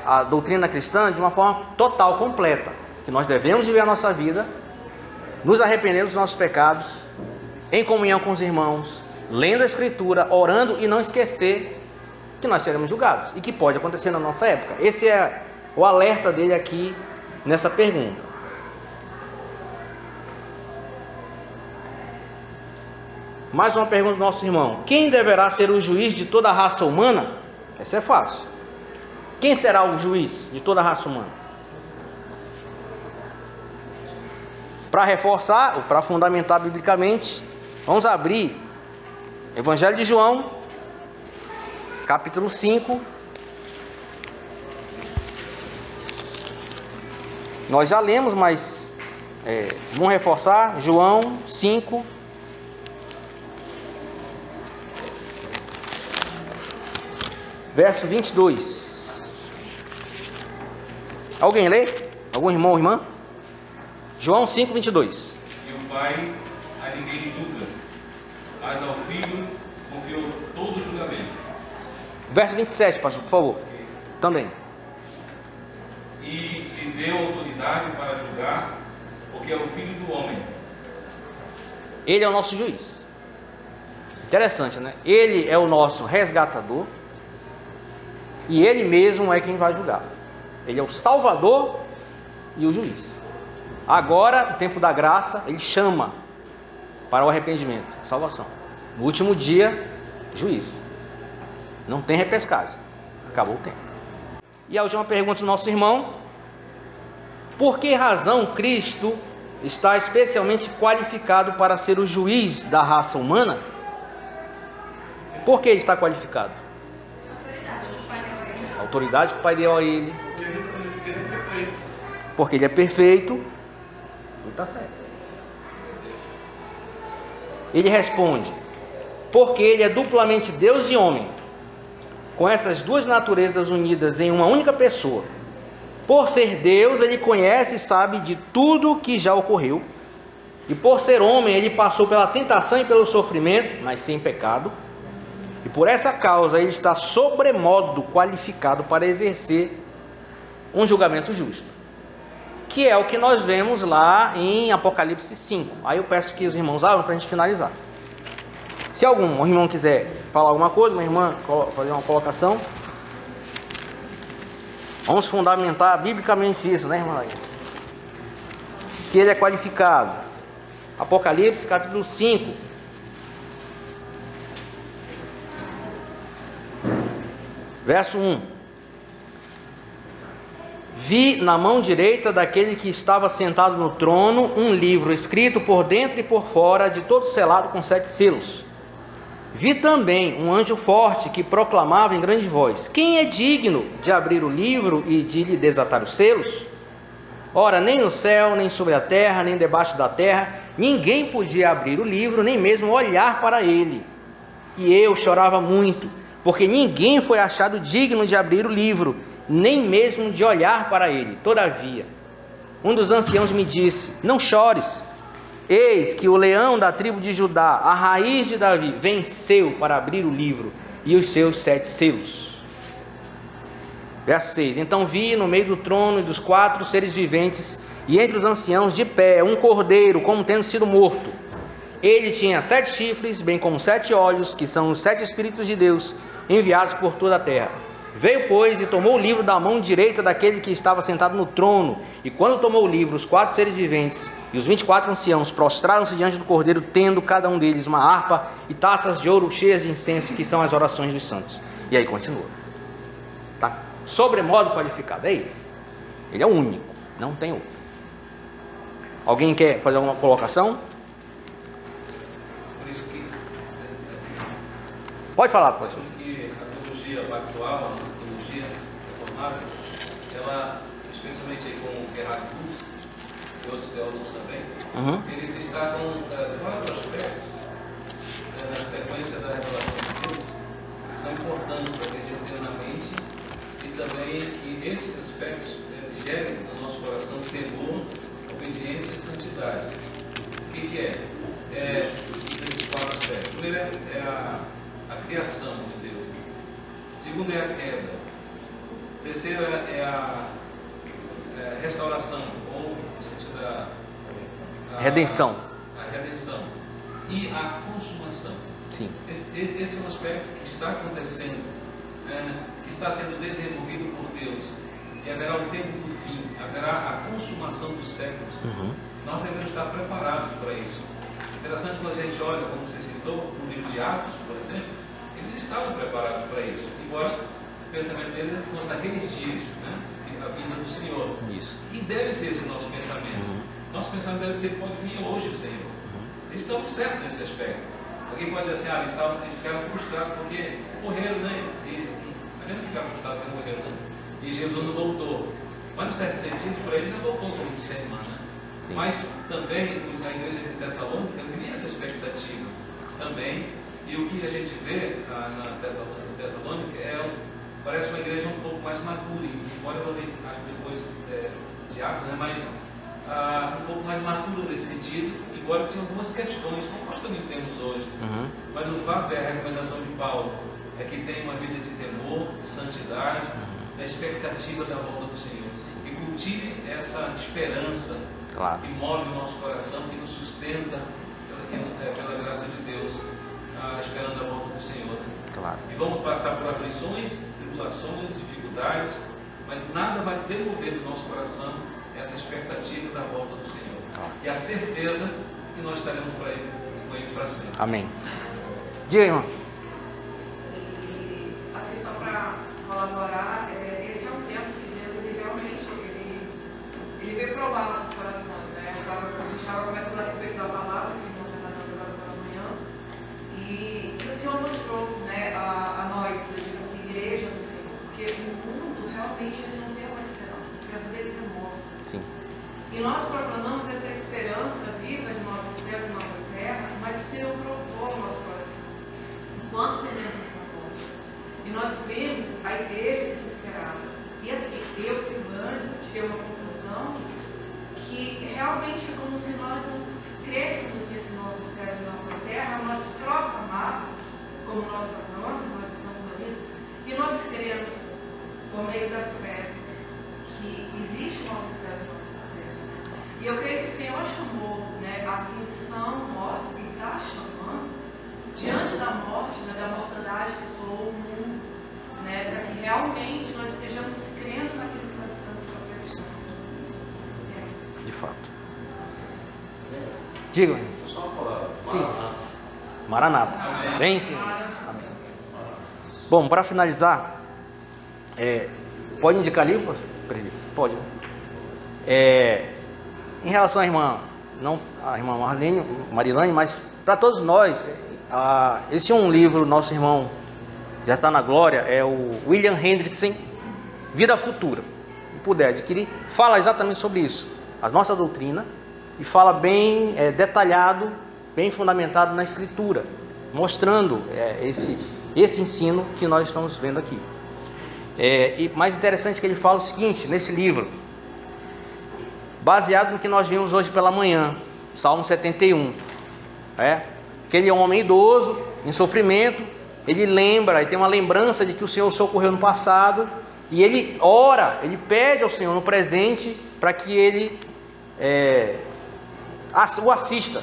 a doutrina cristã de uma forma total, completa, que nós devemos viver a nossa vida nos arrependendo dos nossos pecados, em comunhão com os irmãos, lendo a Escritura, orando e não esquecer que nós seremos julgados e que pode acontecer na nossa época. Esse é o alerta dele aqui nessa pergunta. Mais uma pergunta do nosso irmão: quem deverá ser o juiz de toda a raça humana? Essa é fácil. Quem será o juiz de toda a raça humana? Para reforçar, ou para fundamentar biblicamente, vamos abrir Evangelho de João, capítulo 5. Nós já lemos, mas vamos reforçar. João 5, verso 22. Alguém lê? Algum irmão ou irmã? João 5, 22. E o Pai a ninguém julga, mas ao Filho confiou todo o julgamento. Verso 27, pastor, por favor. Também. e lhe deu autoridade para julgar, porque é o Filho do Homem. Ele é o nosso juiz. Interessante, né? Ele é o nosso resgatador e ele mesmo é quem vai julgar. Ele é o Salvador e o juiz. Agora, no tempo da graça, ele chama para o arrependimento, salvação. No último dia, juízo. Não tem repescagem. Acabou o tempo. E a última pergunta do nosso irmão: por que razão Cristo está especialmente qualificado para ser o juiz da raça humana? Por que ele está qualificado? A autoridade que o Pai deu a ele. Porque ele é perfeito. Ele está certo. Ele responde: porque ele é duplamente Deus e homem, com essas duas naturezas unidas em uma única pessoa. Por ser Deus, ele conhece e sabe de tudo que já ocorreu, e por ser homem, ele passou pela tentação e pelo sofrimento, mas sem pecado, e por essa causa ele está sobremodo qualificado para exercer um julgamento justo, que é o que nós vemos lá em Apocalipse 5. Aí eu peço que os irmãos abram para a gente finalizar. Se algum irmão quiser falar alguma coisa, uma irmã fazer uma colocação, vamos fundamentar biblicamente isso, né, irmã? Que ele é qualificado. Apocalipse capítulo 5. Verso 1. Vi na mão direita daquele que estava sentado no trono um livro escrito por dentro e por fora, de todo selado com 7 selos. Vi também um anjo forte que proclamava em grande voz: quem é digno de abrir o livro e de lhe desatar os selos? Ora, nem no céu, nem sobre a terra, nem debaixo da terra, ninguém podia abrir o livro, nem mesmo olhar para ele. E eu chorava muito, porque ninguém foi achado digno de abrir o livro, nem mesmo de olhar para ele. Todavia, um dos anciãos me disse: não chores. Eis que o leão da tribo de Judá, a raiz de Davi, venceu para abrir o livro e os seus 7 selos. Verso 6. Então vi no meio do trono e dos 4 seres viventes, e entre os anciãos de pé, um cordeiro, como tendo sido morto. Ele tinha 7 chifres, bem como 7 olhos, que são os 7 Espíritos de Deus, enviados por toda a terra. Veio, pois, e tomou o livro da mão direita daquele que estava sentado no trono. E quando tomou o livro, os 4 seres viventes e os 24 anciãos prostraram-se diante do cordeiro, tendo cada um deles uma harpa e taças de ouro cheias de incenso, que são as orações dos santos. E aí continua. Tá sobremodo qualificado, é ele. Ele é o único, não tem outro. Alguém quer fazer alguma colocação? Pode falar, professor. A teologia pactual, a teologia reformada, ela, especialmente com o Gerhard Fuchs e outros teólogos também, eles destacam vários aspectos na sequência da revelação de Deus, que são importantes para que a gente tenha na mente, e também que esses aspectos gerem no nosso coração temor, obediência e santidade. O que é? Esses 4 aspectos. Primeiro é a criação de Deus. Segundo é a queda. Terceiro é a restauração, ou no sentido da redenção. A redenção. E a consumação. Sim. Esse é um aspecto que está acontecendo, que está sendo desenvolvido por Deus. E haverá o tempo do fim, haverá a consumação dos séculos. Nós devemos estar preparados para isso. Interessante quando a gente olha, como você citou, no livro de Atos, por exemplo, eles estavam preparados para isso, embora o pensamento deles fosse naqueles dias, né, a vinda do Senhor. Isso. E deve ser esse nosso pensamento. Nosso pensamento deve ser: pode vir hoje o Senhor. Eles estão certos nesse aspecto. Alguém pode dizer assim: eles ficaram frustrados porque morreram, né? Eles não ficaram frustrados porque morreram, né? E Jesus não voltou. Mas, no certo sentido, para eles não voltou, como disse a irmã, né? Mas também na igreja de Tessalônica havia essa expectativa também. E o que a gente vê na Tessalônica parece uma igreja um pouco mais madura, embora eu acho depois de Atos, né? Mas um pouco mais madura nesse sentido, embora tinha algumas questões, como nós também temos hoje. Mas o fato a recomendação de Paulo é que tem uma vida de temor, de santidade, da expectativa da volta do Senhor. e cultive essa esperança que move o nosso coração, que nos sustenta pela graça de Deus, esperando a volta do Senhor. Né? E vamos passar por aflições, tribulações, dificuldades, mas nada vai demover do nosso coração essa expectativa da volta do Senhor. E a certeza que nós estaremos com Ele para sempre. Amém. Diga, irmão. E assim, só para colaborar, esse é um tempo que Deus ele realmente ele veio provar nossos corações, né? A gente estava conversando a respeito da palavra que nós estamos dando agora pela manhã, e o Senhor mostrou, né, a nós, assim, igreja do Senhor, porque o mundo realmente eles não têm uma esperança, a esperança deles é morta. Sim. E nós proclamamos essa esperança viva de novos céus e nova terra, mas o Senhor provou o nosso coração. Enquanto teremos essa morte. E nós vemos a igreja desesperada. E assim, eu, Silvânia, tive uma conclusão que realmente é como se nós não crescêssemos nesse novo céu e nova terra, nós proclamávamos, como nós proclamamos, nós estamos ouvindo, e nós queremos, por meio da fé, que existe um novo céu e nova terra. E eu creio que o Senhor chamou, né, a atenção nossa e está chamando diante da morte, né, da mortandade que assolou o mundo, né, para que realmente nós estejamos crendo naquilo que nós estamos profetizando. De fato. Diga, irmão. Só uma palavra. Sim. Maranata. Bem, sim. Amém. Bom, para finalizar, pode indicar ali, pode. Em relação à irmã, não a irmã Marilane, mas para todos nós, esse é um livro, nosso irmão já está na glória, é o William Hendrickson, Vida Futura. Se puder adquirir, fala exatamente sobre isso, a nossa doutrina, e fala bem detalhado, bem fundamentado na Escritura, mostrando esse ensino que nós estamos vendo aqui. E mais interessante que ele fala o seguinte, nesse livro, baseado no que nós vimos hoje pela manhã, Salmo 71, aquele homem idoso, em sofrimento, ele lembra, e tem uma lembrança de que o Senhor o socorreu no passado, e ele ora, ele pede ao Senhor no presente, para que ele o assista.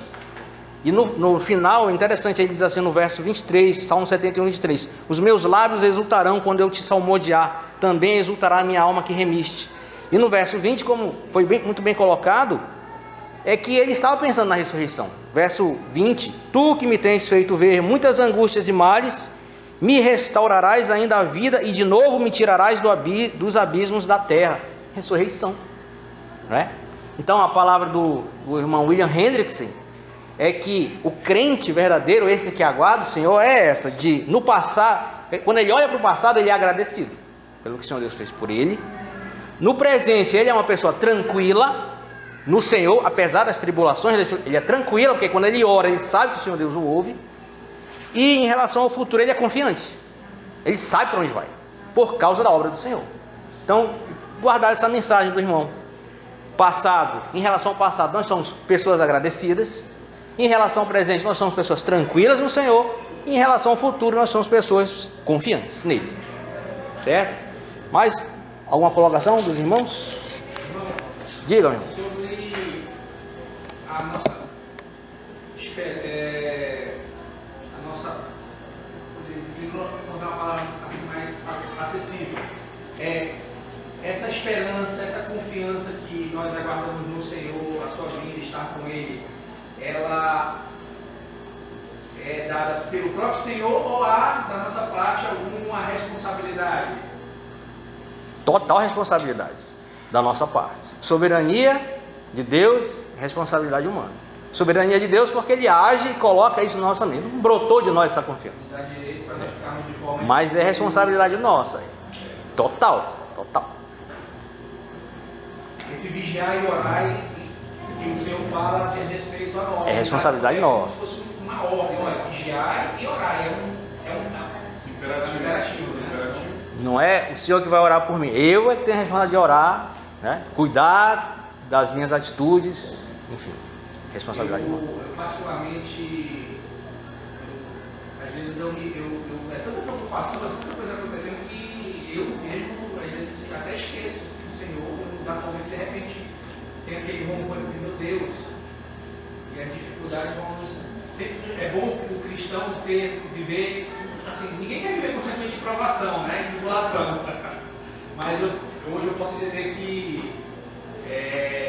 E no final, interessante, ele diz assim no verso 23, Salmo 71, 23, os meus lábios exultarão quando eu te salmodiar, também exultará a minha alma que remiste. E no verso 20, como foi muito bem colocado, é que ele estava pensando na ressurreição. Verso 20, tu que me tens feito ver muitas angústias e males, me restaurarás ainda a vida e de novo me tirarás dos abismos da terra. Ressurreição, né? Então a palavra do irmão William Hendrickson é que o crente verdadeiro, esse que aguarda o Senhor, é essa, de no passado, quando ele olha para o passado, ele é agradecido pelo que o Senhor Deus fez por ele. No presente, ele é uma pessoa tranquila no Senhor, apesar das tribulações, ele é tranquilo, porque quando ele ora, ele sabe que o Senhor Deus o ouve. E em relação ao futuro, ele é confiante, ele sabe para onde vai, por causa da obra do Senhor. Então, guardar essa mensagem do irmão. Passado, em relação ao passado, nós somos pessoas agradecidas. Em relação ao presente, nós somos pessoas tranquilas no Senhor. E em relação ao futuro, nós somos pessoas confiantes nele. Certo? Mais alguma colocação dos irmãos? Diga, meu irmão. Sobre a nossa encontrar uma palavra assim, mais acessível. Essa esperança, essa confiança que nós aguardamos no Senhor, a sua vinda, estar com Ele, ela é dada pelo próprio Senhor ou há da nossa parte alguma responsabilidade? Total responsabilidade da nossa parte. Soberania de Deus, responsabilidade humana. Soberania de Deus porque Ele age e coloca isso na nossa mente. Não brotou de nós essa confiança. Dá direito para nós ficarmos de forma... Mas é responsabilidade nossa. Total. Esse vigiar e orar que o Senhor fala diz respeito a nós. É responsabilidade nossa. Como se fosse uma ordem, olha, vigiar e orar. É um imperativo, né? Não é o Senhor que vai orar por mim. Eu é que tenho a responsabilidade de orar, né? Cuidar das minhas atitudes, enfim. Responsabilidade humana. Eu particularmente, às vezes é tanta preocupação, é tanta coisa acontecendo que eu mesmo, às vezes, até esqueço que o Senhor, no lugar onde de repente tem aquele rombo assim, meu Deus, e as dificuldades vão nos... Sempre é bom o cristão viver, assim, ninguém quer viver constantemente em provação, né, em tribulação, mas hoje eu posso dizer que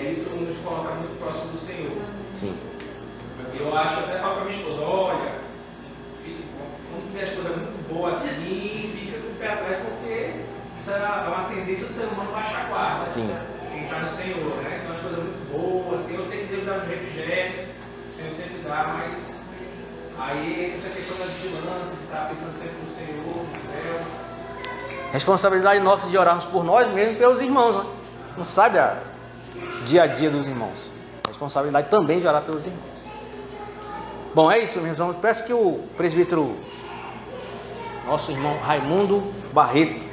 isso nos coloca muito próximo do Senhor. Sim. Eu acho, até falo para minha esposa, olha, quando tem as coisas muito boas assim, fica com o pé atrás, porque isso é uma tendência do ser humano baixar a guarda, entrar no Senhor, né? Então as coisas muito boas, assim, eu sei que Deus dá os refrigérios, o Senhor sempre dá, mas aí essa questão da vigilância, de estar pensando sempre no Senhor, no céu. Responsabilidade nossa de orarmos por nós mesmos e pelos irmãos, né? Não sabe a dia a dia dos irmãos. Responsabilidade também de orar pelos irmãos. Bom, é isso, meus irmãos. Peço que o presbítero, nosso irmão Raimundo Barreto,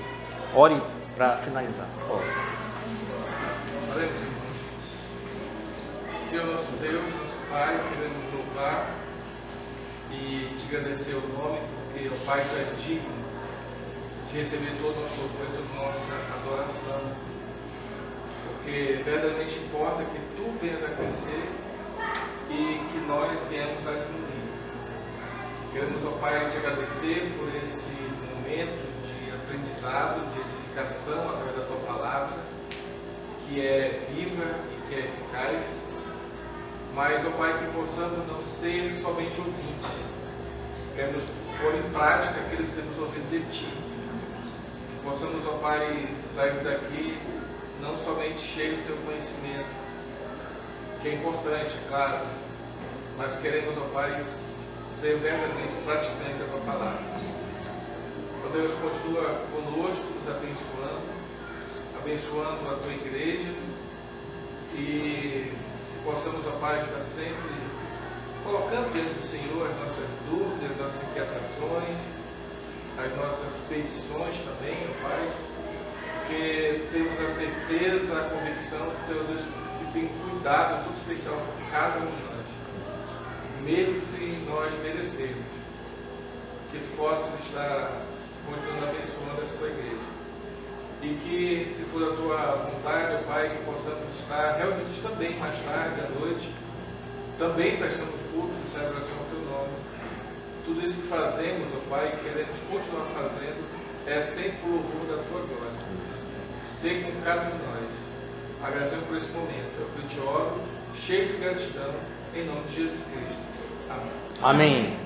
ore para finalizar. Oremos, irmãos. Senhor nosso Deus, nosso Pai, queremos louvar e te agradecer o nome, porque, ó Pai, tu és digno de receber todo o nosso louvor e toda a nossa adoração. Porque verdadeiramente importa que tu venhas a crescer e que nós viemos a diminuir. Queremos, ó Pai, te agradecer por esse momento de aprendizado, de edificação através da tua palavra, que é viva e que é eficaz. Mas, ó Pai, que possamos não ser somente ouvintes. Queremos pôr em prática aquilo que temos ouvido de ti. Que possamos, ó Pai, sair daqui não somente cheio do teu conhecimento, que é importante, claro, mas queremos, ó Pai, ser verdadeiramente praticantes da tua palavra. Ó Deus, continua conosco, nos abençoando a tua igreja, e que possamos, ó Pai, estar sempre colocando diante do Senhor as nossas dúvidas, as nossas inquietações, as nossas petições também, ó Pai, porque temos a certeza, a convicção que teu Deus tem cuidado todo especial por cada um de nós, mesmo se nós merecermos, que tu possas estar continuando abençoando essa tua igreja, e que, se for a tua vontade, ó Pai, que possamos estar reunidos também mais tarde, à noite, também prestando culto e celebração ao teu nome. Tudo isso que fazemos, ó Pai, queremos continuar fazendo, é sempre o louvor da tua glória. Sei com cada um de nós. Agradecemos por esse momento. É o que eu te oro, cheio de gratidão, em nome de Jesus Cristo. Amém. Amém.